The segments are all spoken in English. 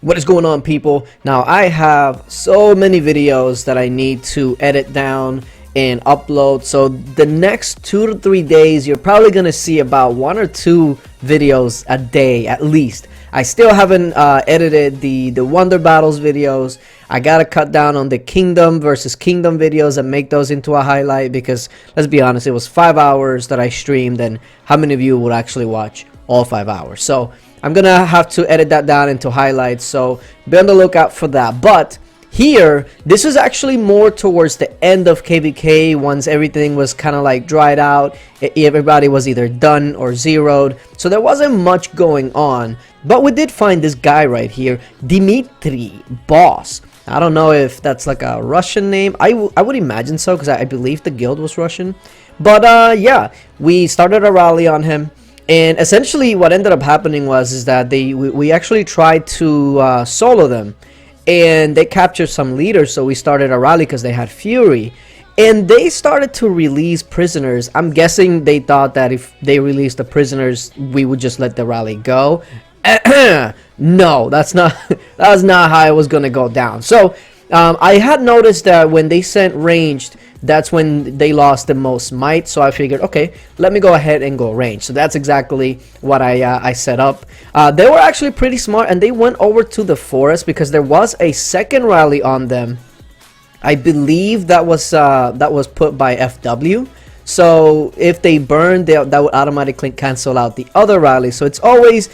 What is going on, people? Now I have so many videos that I need to edit down and upload, so the next 2 to 3 days you're probably gonna see about 1 or 2 videos a day at least. I still haven't edited the Wonder Battles videos. I gotta cut down on the Kingdom versus Kingdom videos and make those into a highlight, because let's be honest, it was 5 hours that I streamed, and how many of you would actually watch all 5 hours? So I'm gonna have to edit that down into highlights, so be on the lookout for that. But here, this is actually more towards the end of KvK, once everything was kind of like dried out. Everybody was either done or zeroed, so there wasn't much going on. But we did find this guy right here, Dmitry Boss. I don't know if that's like a Russian name. I would imagine so, because I believe the guild was Russian. But yeah, we started a rally on him. And essentially what ended up happening was that we actually tried to solo them, and they captured some leaders, so we started a rally because they had fury, and they started to release prisoners. I'm guessing they thought that if they released the prisoners, we would just let the rally go. No, that's not how it was gonna go down. So I had noticed that when they sent ranged, that's when they lost the most might, so I figured, okay, let me go ahead and go range. So that's exactly what I set up. They were actually pretty smart, and they went over to the forest because there was a second rally on them. I believe that was put by FW. So if they burn, that would automatically cancel out the other rally. So it's always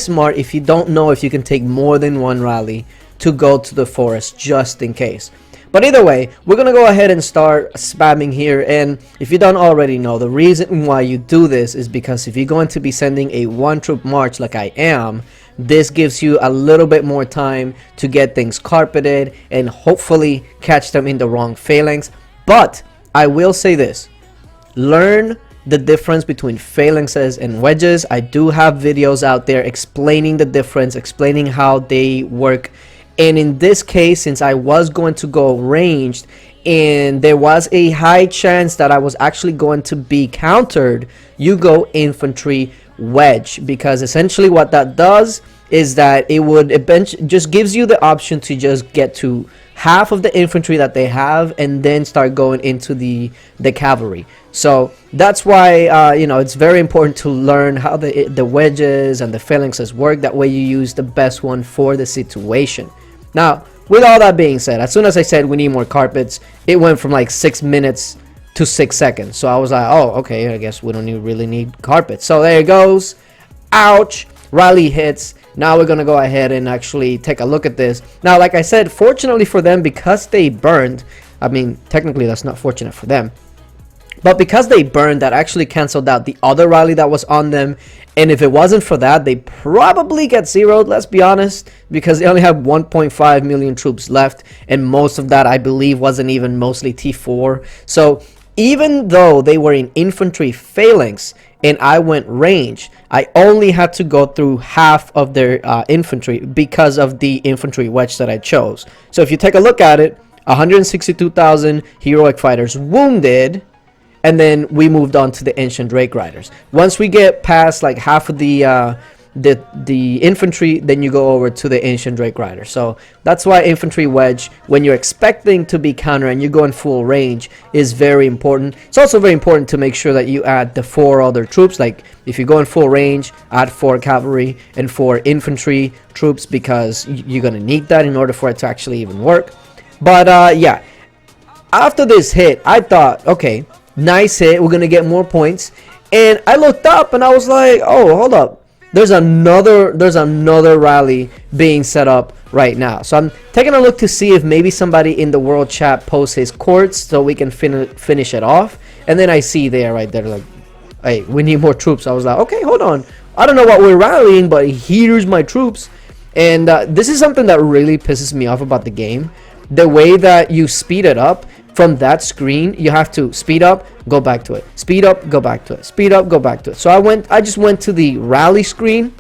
smart, if you don't know if you can take more than one rally, to go to the forest just in case. But either way, we're gonna go ahead and start spamming here. And if you don't already know, the reason why you do this is because if you're going to be sending a 1-troop march like I am, this gives you a little bit more time to get things carpeted and hopefully catch them in the wrong phalanx. But I will say this: learn the difference between phalanxes and wedges. I do have videos out there explaining the difference, explaining how they work. And in this case, since I was going to go ranged and there was a high chance that I was actually going to be countered, you go infantry wedge, because essentially what that does is that it would eventually just gives you the option to just get to half of the infantry that they have and then start going into the cavalry. So that's why you know, it's very important to learn how the wedges and the phalanxes work. That way you use the best one for the situation. Now, with all that being said, as soon as I said we need more carpets, it went from like 6 minutes to 6 seconds. So I was like, oh, okay, I guess we don't really need carpets. So there it goes. Ouch. Rally hits. Now we're gonna go ahead and actually take a look at this. Now, like I said, fortunately for them, because they burned, I mean, technically that's not fortunate for them, but because they burned, that actually canceled out the other rally that was on them. And if it wasn't for that, they probably get zeroed, let's be honest, because they only have 1.5 million troops left, and most of that, I believe, wasn't even mostly T4. So even though they were in infantry phalanx and I went range, I only had to go through half of their infantry because of the infantry wedge that I chose. So if you take a look at it, 162,000 heroic fighters wounded, and then we moved on to the ancient Drake riders. Once we get past like half of the infantry, then you go over to the ancient Drake riders. So that's why infantry wedge, when you're expecting to be counter and you're going full range, is very important. It's also very important to make sure that you add the 4 other troops. Like if you go in full range, add 4 cavalry and 4 infantry troops, because you're gonna need that in order for it to actually even work. But yeah, after this hit, I thought, okay, nice hit, we're gonna get more points. And I looked up and I was like, oh, hold up, there's another rally being set up right now. So I'm taking a look to see if maybe somebody in the world chat posts his courts so we can finish it off. And then I see there, right there, like, hey, we need more troops. I was like, okay, hold on, I don't know what we're rallying, but here's my troops. And this is something that really pisses me off about the game: the way that you speed it up. From that screen, you have to speed up, go back to it, speed up, go back to it, speed up, go back to it. So I just went to the rally screen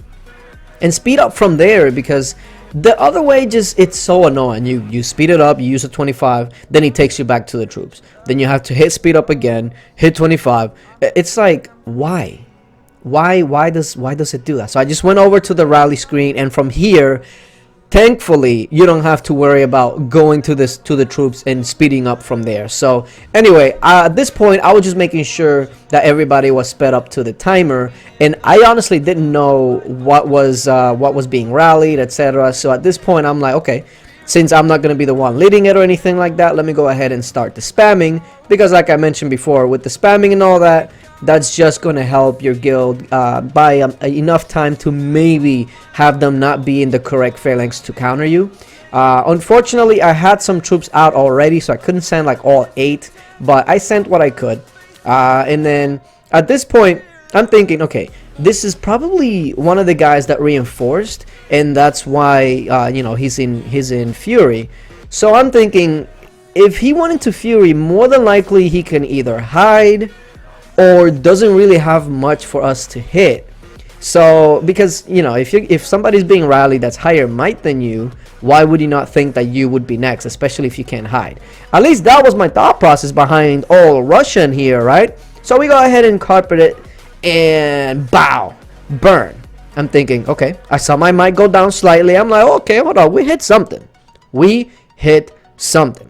and speed up from there, because the other way, it's so annoying. You speed it up, you use a 25, then it takes you back to the troops, then you have to hit speed up again, hit 25. It's like, why does it do that? So I just went over to the rally screen, and from here, thankfully you don't have to worry about going to the troops and speeding up from there. So anyway, at this point I was just making sure that everybody was sped up to the timer, and I honestly didn't know what was being rallied, etc. So at this point I'm like, okay, since I'm not going to be the one leading it or anything like that, let me go ahead and start the spamming, because like I mentioned before, with the spamming and all that, that's just going to help your guild buy enough time to maybe have them not be in the correct phalanx to counter you. Unfortunately, I had some troops out already, so I couldn't send like all 8, but I sent what I could. And then at this point, I'm thinking, okay, this is probably one of the guys that reinforced, and that's why you know, he's in Fury. So I'm thinking, if he went into Fury, more than likely he can either hide or doesn't really have much for us to hit. So because, you know, if somebody's being rallied that's higher might than you, why would you not think that you would be next, especially if you can't hide? At least that was my thought process behind all Russian here, right? So we go ahead and carpet it, and bow, burn. I'm thinking, okay, I saw my mic go down slightly. I'm like, okay, hold on, we hit something. We hit something.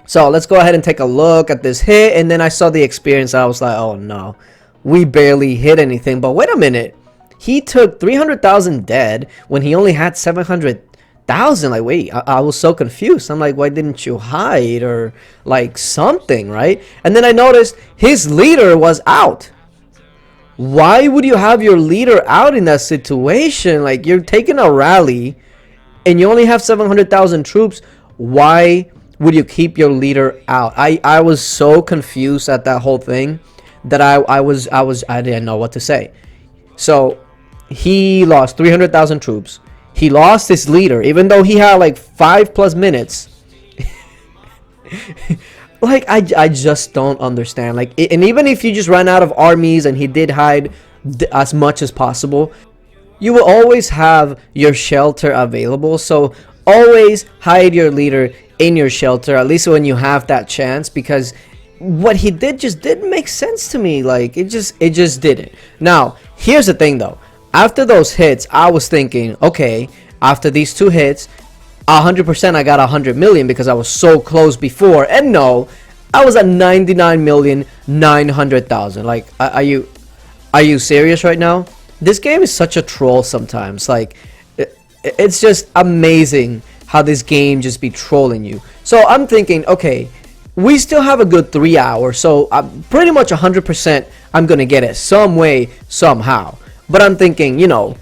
So let's go ahead and take a look at this hit, and then I saw the experience. I was like, oh no, we barely hit anything. But wait a minute, he took 300,000 dead when he only had 700,000. Like, wait, I was so confused. I'm like, why didn't you hide or like something, right? And then I noticed his leader was out. Why would you have your leader out in that situation? Like, you're taking a rally and you only have 700,000 troops. Why would you keep your leader out? I was so confused at that whole thing that I didn't know what to say. So he lost 300,000 troops. He lost his leader, even though he had like 5+ minutes. Like, I just don't understand. Like, and even if you just ran out of armies and he did hide as much as possible, you will always have your shelter available. So always hide your leader in your shelter, at least when you have that chance, because what he did just didn't make sense to me. Like, it just didn't. Now here's the thing though, after those hits I was thinking, okay, after these 2 hits 100% I got 100 million because I was so close before, and no, I was at 99,900,000. like, are you serious right now? This game is such a troll sometimes. Like, it's just amazing how this game just be trolling you. So I'm thinking, okay, we still have a good 3 hours, so I'm pretty much 100% I'm gonna get it some way, somehow. But I'm thinking, you know,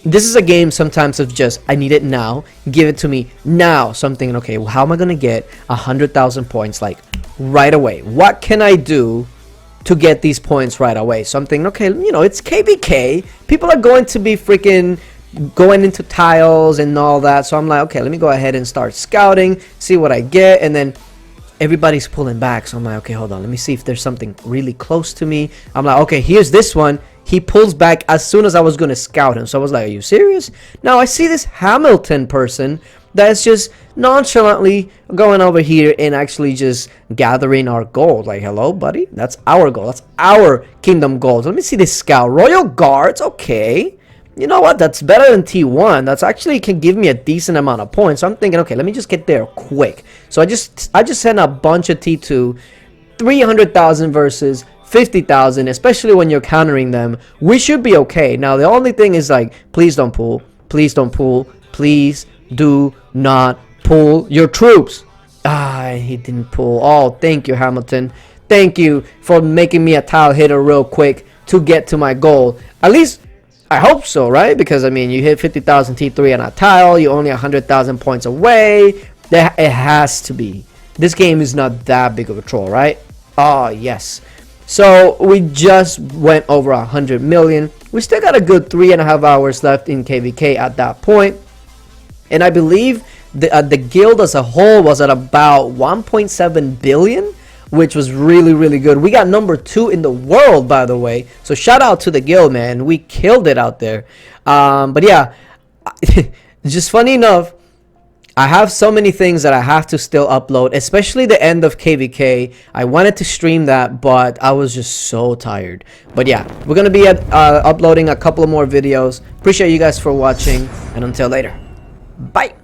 this is a game sometimes of just, I need it now, give it to me now. So I'm thinking, okay, well, how am I gonna get 100,000 points like right away? What can I do to get these points right away? So I'm thinking, okay, you know, it's KvK, people are going to be freaking going into tiles and all that. So I'm like, okay, let me go ahead and start scouting, see what I get. And then everybody's pulling back, so I'm like, okay, hold on, let me see if there's something really close to me. I'm like, okay, here's this one. He pulls back as soon as I was gonna scout him. So I was like, are you serious? Now I see this Hamilton person that's just nonchalantly going over here and actually just gathering our gold. Like, hello buddy, that's our gold, that's our kingdom gold. Let me see this scout. Royal Guards, okay, you know what, that's better than T1. That's actually can give me a decent amount of points. So I'm thinking, okay, let me just get there quick. So I just sent a bunch of T2, 300,000 versus 50,000, especially when you're countering them. We should be okay. Now the only thing is, like, please don't pull, please don't pull, please do not pull your troops. He didn't pull. Oh, thank you, Hamilton, thank you for making me a tile hitter real quick to get to my goal. At least I hope so, right? Because I mean, you hit 50,000 T3 on a tile, you're only 100,000 points away. It has to be. This game is not that big of a troll, right? Oh yes. So we just went over 100 million. We still got a good 3.5 hours left in KvK at that point, and I believe the guild as a whole was at about 1.7 billion, which was really good. We got number 2 in the world, by the way, so shout out to the guild, man. We killed it out there. But yeah, just funny enough, I have so many things that I have to still upload, especially the end of KvK. I wanted to stream that, but I was just so tired. But yeah, we're gonna be uploading a couple of more videos. Appreciate you guys for watching, and until later. Bye.